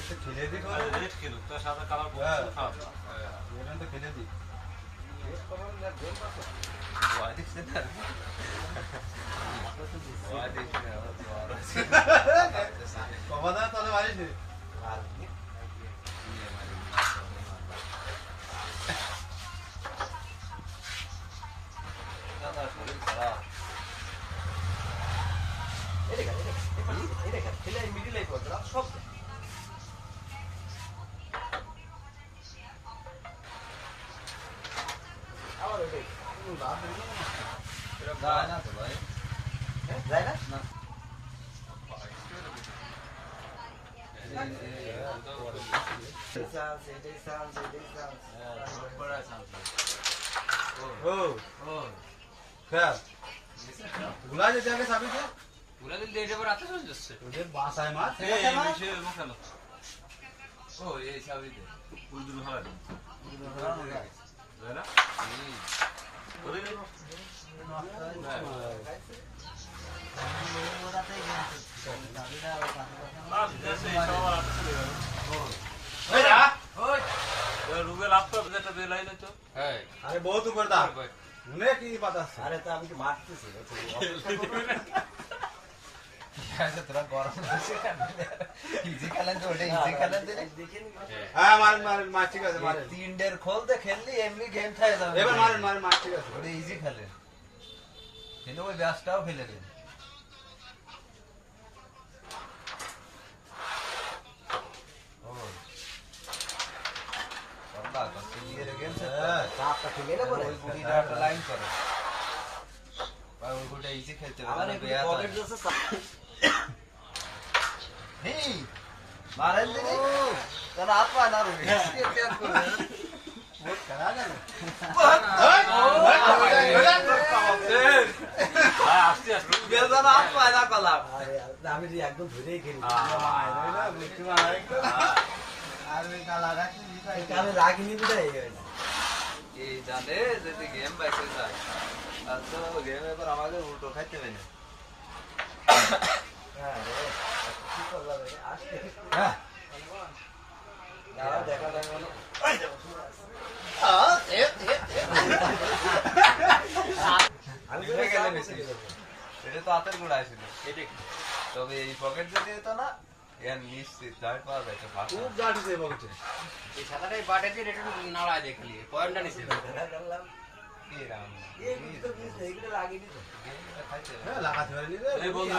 খেলে দি করে রেড খেলো তার সাদা কালার বলছো খারাপ এটা তো খেলে দি রেড কালার না গোল পাস ওয়াই দিছে না ওয়াই দিছে না বাবা দা তাহলে মারিস নি আর কি না না শরীর খারাপ এটা খেলে মিডিলে পড়া সব যায় না তো ভাই যায় না না গুলা যেতে আগে সাবি তো গুলা দিল দেটে পর আতে চলে যাচ্ছে ওদের বাসায় মাছ এই বিষয়ে মশালো ও এই সাবি দে উর্দু হয় না ওরে রুবেল আপনার যেটা বেলাই না তো আরে বহুত উপর দা মনে কি বাতা আরে তো আমি কি মারতেছি ऐसे थोड़ा गरम আছে ইজি খেলেন তো ওটা ইজি খেলেন দে হ্যাঁ মার মার ঠিক আছে মার তিন ডের খোল দে খেললি এমনি গেম থাকে যাবে এবার মার ঠিক আছে ওটা ইজি খেলে কিন্তু ওই ব্যাসটাও ফেলে দেন ও বড়া কত দিয়ে গেম সে চাপটা খেলে না বলে ওই গুড়িটা একটা লাইন করে ভাই ওই গুড়িটা ইজি খেলতে হবে আরে পকেট জোসে hey मारन दे तना हाथ पाना रो इसके क्या कर बहुत करा ना बहुत ভাই আস্তে আস্তে বেলদান হাত পায়না কলাম আরে আমি যে একদম ধরেই খেলি না বুঝতে মারা একটু আর ওই কালা রাখি এই কালে রাখিনি দিই এই জানে যদি গেম বাইসে যায় আর তো গেম এবার আমাদের উল্টো খাইতে হবে না হ্যাঁ রে কি করলা রে আসলে হ্যাঁ দাঁড়া দেখা দেখা হলো ওই দেখো আমি তো গেলে বেশি এটা তো হাতের গোড়া ছিল এটা তবে এই পকেট যদি হতো না এর নিশ্চিত জাট পাওয়া যায় খুব জাট আছে পকেটে এই সাদাটাই বাটে দিয়ে এটা নাড়ায় দেখলি পয়েন্টটা নিছে করলাম কি রাম এই তো কিছু এইগুলো লাগিয়ে দিত হ্যাঁ লাগাতে পারিনি রে এই বন্ধু